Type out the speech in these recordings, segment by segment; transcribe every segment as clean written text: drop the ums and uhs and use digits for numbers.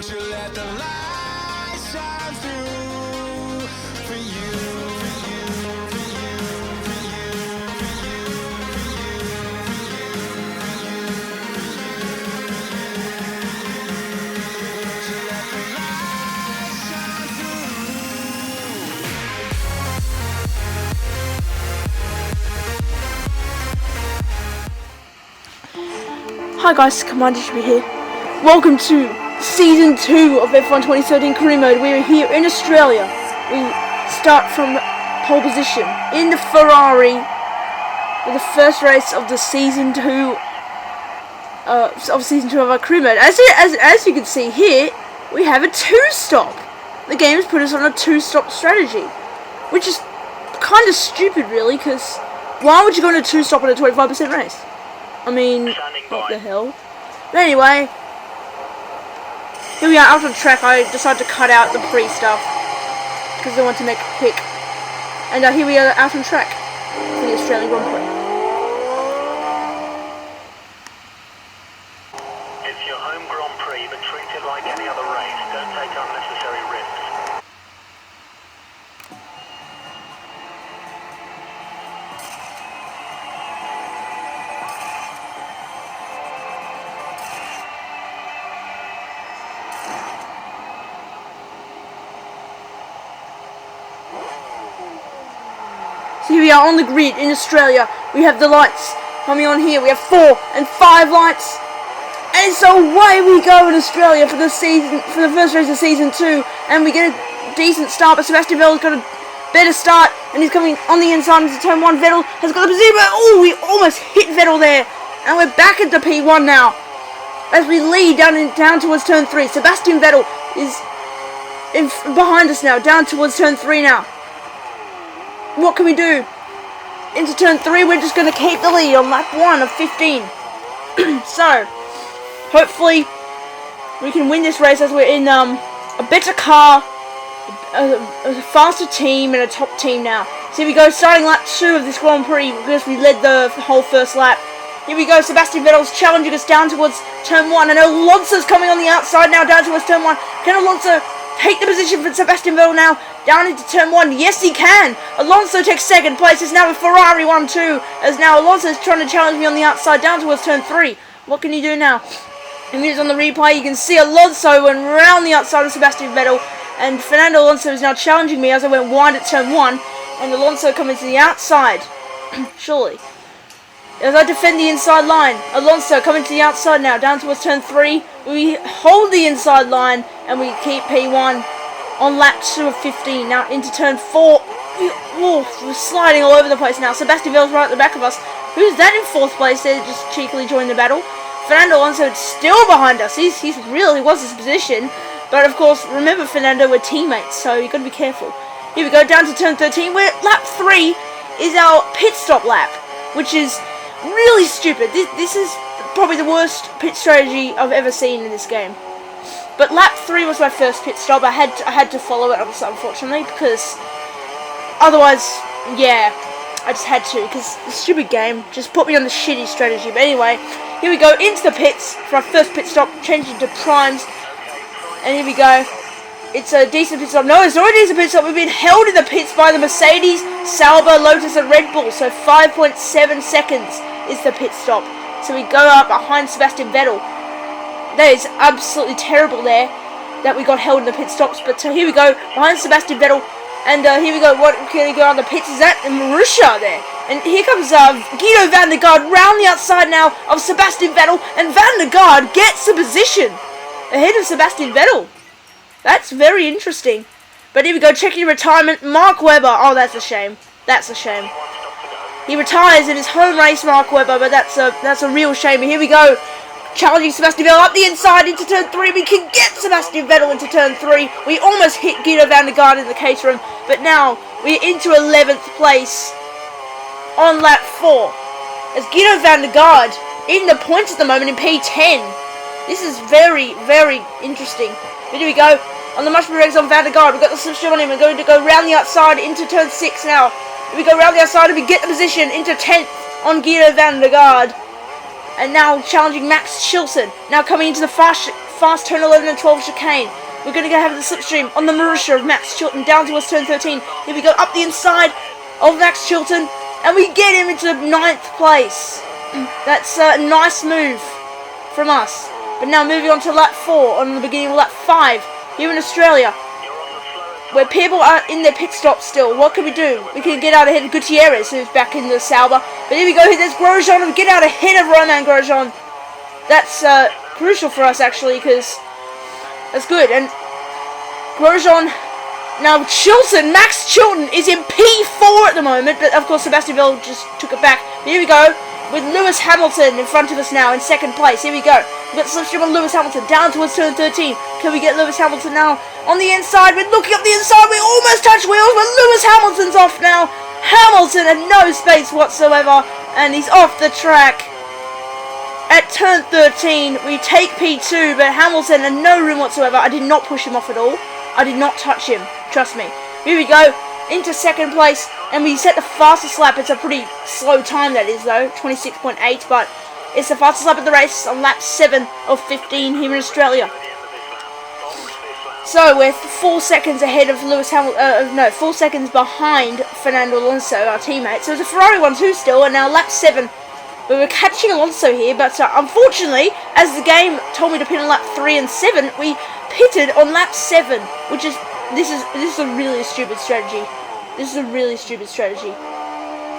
Won't you let the light shine through for you, for you, for you, for you, for you, for you, won't you let the light shine through? Hi guys, CombinedYoutuber here. Welcome to Season 2 of F1 2013 Career Mode. We are here in Australia. We start from pole position in the Ferrari with the first race of the Season 2 of our Career Mode. As you can see here, we have a 2-stop. The game has put us on a 2-stop strategy, which is kind of stupid really, because why would you go on a 2-stop on a 25% race? I mean, what the hell? But anyway, here we are out on track. I decided to cut out the pre-stuff because I want to make it quick. And here we are out on track for the Australian Grand Prix. It's your home Grand Prix, but treat it like any other race. Don't take unnecessary risks. So here we are on the grid in Australia. We have the lights coming on here. We have 4 and 5 lights. And so away we go in Australia for the first race of Season 2. And we get a decent start, but Sebastian Vettel's got a better start. And he's coming on the inside into turn 1. Vettel has got the position, but oh, we almost hit Vettel there. And we're back at the P1 now, as we lead down towards turn 3. Sebastian Vettel is behind us now, down towards turn 3 now. What can we do? Into turn 3, we're just going to keep the lead on lap 1 of 15. So, hopefully, we can win this race as we're in a better car, a faster team, and a top team now. So here we go, starting lap 2 of this Grand Prix, because we led the whole first lap. Here we go, Sebastian Vettel's challenging us down towards turn 1, and Alonso's coming on the outside now, down towards turn 1. Can Alonso take the position for Sebastian Vettel now, down into turn 1? Yes, he can. Alonso takes second place. It's now a Ferrari 1-2, as now Alonso's trying to challenge me on the outside, down towards turn 3. What can he do now? And it's on the replay, you can see Alonso went round the outside of Sebastian Vettel, and Fernando Alonso is now challenging me as I went wide at turn 1, and Alonso coming to the outside, surely. As I defend the inside line, Alonso coming to the outside now, down towards turn 3. We hold the inside line, and we keep P1 on lap 2 of 15. Now into turn 4. We're sliding all over the place now. Sebastian Vettel's right at the back of us. Who's that in 4th place there, just cheekily joined the battle? Fernando Alonso is still behind us. He's really was his position. But of course, remember Fernando, we're teammates, so you've got to be careful. Here we go, down to turn 13, where lap 3 is our pit stop lap, which is really stupid. This is probably the worst pit strategy I've ever seen in this game. But lap 3 was my first pit stop. I had to follow it, unfortunately, because otherwise, yeah, I just had to, because the stupid game just put me on the shitty strategy. But anyway, here we go into the pits for our first pit stop, changing to primes, and here we go. It's a decent pit stop. No, it's not a decent pit stop. We've been held in the pits by the Mercedes, Sauber, Lotus, and Red Bull. So 5.7 seconds is the pit stop. So we go up behind Sebastian Vettel. That is absolutely terrible there, that we got held in the pit stops. But here we go, behind Sebastian Vettel. And here we go, what can we go on the pits? Is that Marussia there? And here comes Guido van der Garde round the outside now of Sebastian Vettel. And van der Garde gets a position ahead of Sebastian Vettel. That's very interesting. But here we go, checking retirement, Mark Webber. Oh, that's a shame. That's a shame. He retires in his home race, Mark Webber, but that's a real shame. Here we go, challenging Sebastian Vettel up the inside into turn 3. We can get Sebastian Vettel into turn 3. We almost hit Guido van der Garde in the Caterham, but now we're into 11th place on lap 4. As Guido van der Garde in the points at the moment in P10. This is very, very interesting. But here we go, on the mushroom eggs on van der Garde. We've got the slipstream on him. We're going to go round the outside into turn 6 now. Here we go round the outside and we get the position into 10th on Guido van der Garde. And now challenging Max Chilson. Now coming into the fast fast turn 11 and 12 chicane. We're going to go have the slipstream on the Marussia of Max Chilton down towards turn 13. Here we go, up the inside of Max Chilton, and we get him into 9th place. That's a nice move from us. But now moving on to lap 4, on the beginning of lap 5, here in Australia, where people are in their pit stop still. What can we do? We can get out ahead of Gutierrez, who's back in the Sauber. But here we go, there's Grosjean, and get out ahead of Romain Grosjean. That's crucial for us, actually, because that's good. And Grosjean, now Chilton, Max Chilton is in P4 at the moment, but of course Sebastian Vettel just took it back. But here we go, with Lewis Hamilton in front of us now in 2nd place. Here we go. We've got the slipstream on Lewis Hamilton down towards turn 13. Can we get Lewis Hamilton now on the inside? We're looking up the inside. We almost touch wheels, but Lewis Hamilton's off now. Hamilton had no space whatsoever, and he's off the track. At turn 13, we take P2, but Hamilton had no room whatsoever. I did not push him off at all. I did not touch him. Trust me. Here we go. Into 2nd place, and we set the fastest lap. It's a pretty slow time, that is, though. 26.8, but it's the fastest lap of the race on lap 7 of 15 here in Australia. So we're 4 seconds ahead of Lewis Hamilton. No, 4 seconds behind Fernando Alonso, our teammate. So it's a Ferrari 1-2 still, and now lap 7. We were catching Alonso here, but unfortunately, as the game told me to pit on lap 3 and 7, we pitted on lap 7, which is this is a really stupid strategy. This is a really stupid strategy.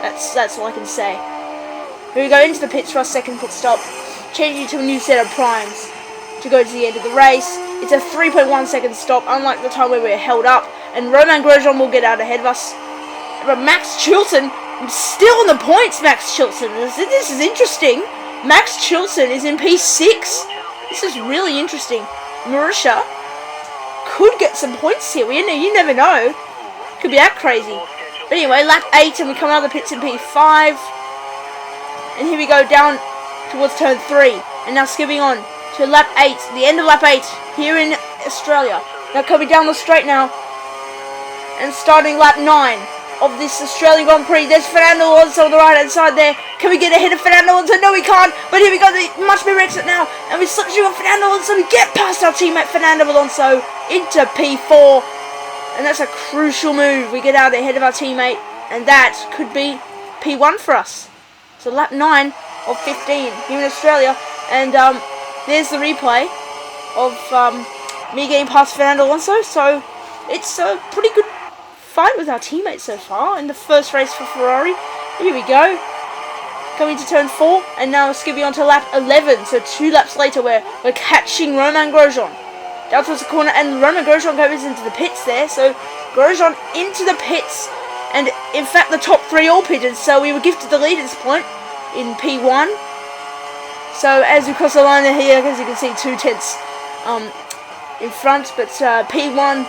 That's all I can say. Here we go into the pits for our 2nd pit stop, changing to a new set of primes to go to the end of the race. It's a 3.1 second stop, unlike the time where we were held up, and Romain Grosjean will get out ahead of us. But Max Chilton, still on the points, Max Chilton. This is interesting. Max Chilton is in P6. This is really interesting. Marussia could get some points here. You never know. Could be that crazy. But anyway, lap 8, and we come out of the pits in P5. And here we go down towards turn 3. And now skipping on to lap 8, the end of lap 8 here in Australia. Now coming down the straight now. And starting lap 9 of this Australian Grand Prix. There's Fernando Alonso on the right hand side there. Can we get ahead of Fernando Alonso? No, we can't. But here we go, the much better exit now. And we slip through on Fernando Alonso. We get past our teammate Fernando Alonso into P4. And that's a crucial move. We get out ahead of our teammate. And that could be P1 for us. So lap 9 of 15 here in Australia. And there's the replay of me getting past Fernando Alonso. So it's a pretty good fight with our teammates so far in the first race for Ferrari. Here we go. Coming to turn 4, and now skipping on to lap 11. So 2 laps later, we're catching Romain Grosjean down towards the corner, and Romain Grosjean goes into the pits there. So Grosjean into the pits, and in fact the top 3 all pitted. So we were gifted the lead at this point in P1. So as we cross the line here, as you can see, 2 tenths in front, but P1.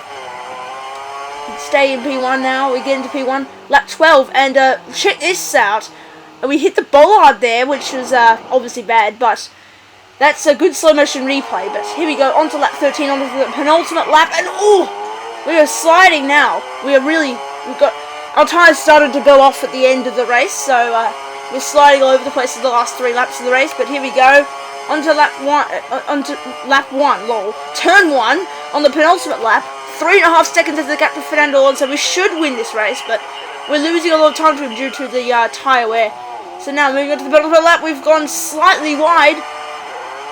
Stay in P1 now. We get into P1, lap 12, and check this out. We hit the bollard there, which was obviously bad, but that's a good slow motion replay. But here we go, on to lap 13, on to the penultimate lap, and we are sliding now. We've got our tyres started to go off at the end of the race, so we're sliding all over the place for the last 3 laps of the race. But here we go, onto lap 1, lol, turn 1 on the penultimate lap. 3.5 seconds is the gap to Fernando Alonso. We should win this race, but we're losing a lot of time to him due to the tyre wear. So now moving on to the penultimate lap, we've gone slightly wide.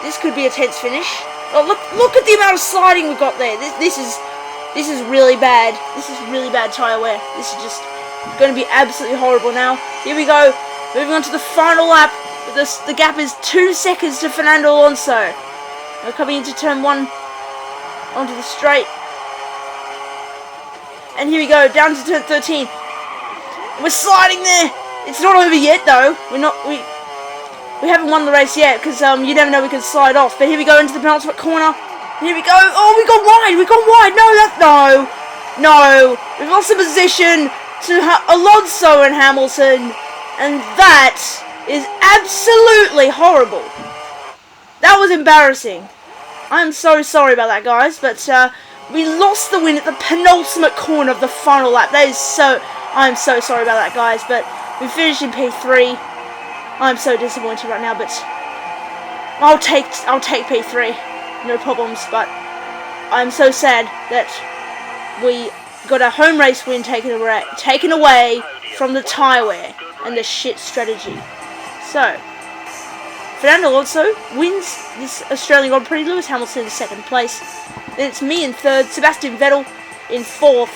This could be a tense finish. Oh, look at the amount of sliding we've got there. This is really bad. This is really bad tyre wear. This is just going to be absolutely horrible now. Here we go, moving on to the final lap. The gap is 2 seconds to Fernando Alonso. We're coming into turn 1 onto the straight. And here we go, down to turn 13. We're sliding there. It's not over yet, though. We haven't won the race yet, because you never know, we can slide off. But here we go into the penultimate corner. Here we go. Oh, we got wide. We got wide. No. We've lost the position to Alonso and Hamilton, and that is absolutely horrible. That was embarrassing. I'm so sorry about that, guys, but we lost the win at the penultimate corner of the final lap. I'm so sorry about that, guys, but we finished in P3. I'm so disappointed right now, but I'll take P3. no problems, but I'm so sad that we got a home race win taken away from the tyre wear and the shit strategy. So, Fernando Alonso wins this Australian Grand Prix, Lewis Hamilton in second place. Then it's me in third, Sebastian Vettel in fourth,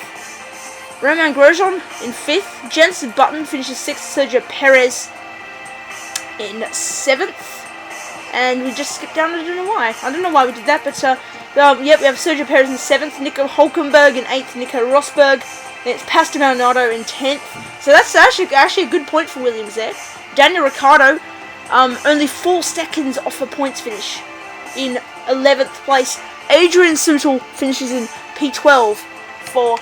Romain Grosjean in fifth, Jenson Button finishes sixth, Sergio Perez in seventh. And we just skipped down, I don't know why. I don't know why we did that, but yep, we have Sergio Perez in 7th, Nico Hülkenberg in 8th, Nico Rosberg, then it's Pastor Maldonado in 10th. So that's actually a good point for Williams there. Daniel Ricciardo, only 4 seconds off a points finish in 11th place. Adrian Sutil finishes in P12 for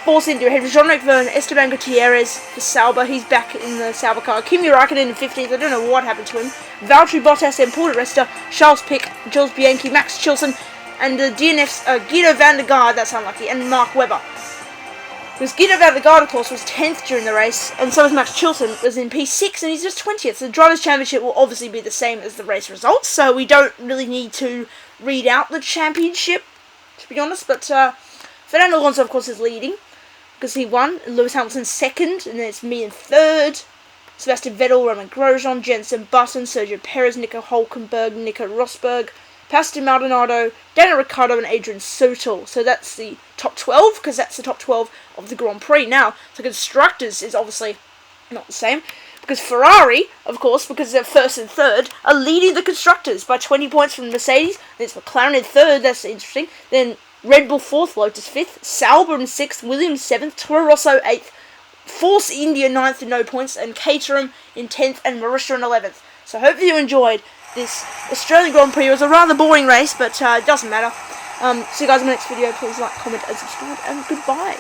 Force India. We have Jean-Luc Vergne, Esteban Gutierrez for Sauber. He's back in the Sauber car. Kimi Raikkonen in 15th. I don't know what happened to him. Valtteri Bottas and Paul di Resta, Charles Pic, Jules Bianchi, Max Chilson, and the DNF's Guido van der Garde, that's unlucky, and Mark Webber. Because Guido van der Garde, of course, was 10th during the race, and so was Max Chilson, was in P6, and he's just 20th. The Drivers' Championship will obviously be the same as the race results, so we don't really need to read out the championship, to be honest, but Fernando Alonso, of course, is leading, because he won, Lewis Hamilton second, and then it's me in third, Sebastian Vettel, Romain Grosjean, Jenson Button, Sergio Perez, Nico Hülkenberg, Nico Rosberg, Pastor Maldonado, Daniel Ricciardo, and Adrian Sutil. So that's the top 12, because that's the top 12 of the Grand Prix. Now, the Constructors is obviously not the same, because Ferrari, of course, because they're first and third, are leading the Constructors by 20 points from Mercedes. Then it's McLaren in third, that's interesting. Then Red Bull fourth, Lotus fifth, Sauber in sixth, Williams seventh, Toro Rosso eighth, Force India 9th with no points, and Caterham in 10th, and Marussia in 11th. So hopefully you enjoyed this Australian Grand Prix. It was a rather boring race, but it doesn't matter. See you guys in the next video. Please like, comment, and subscribe, and goodbye.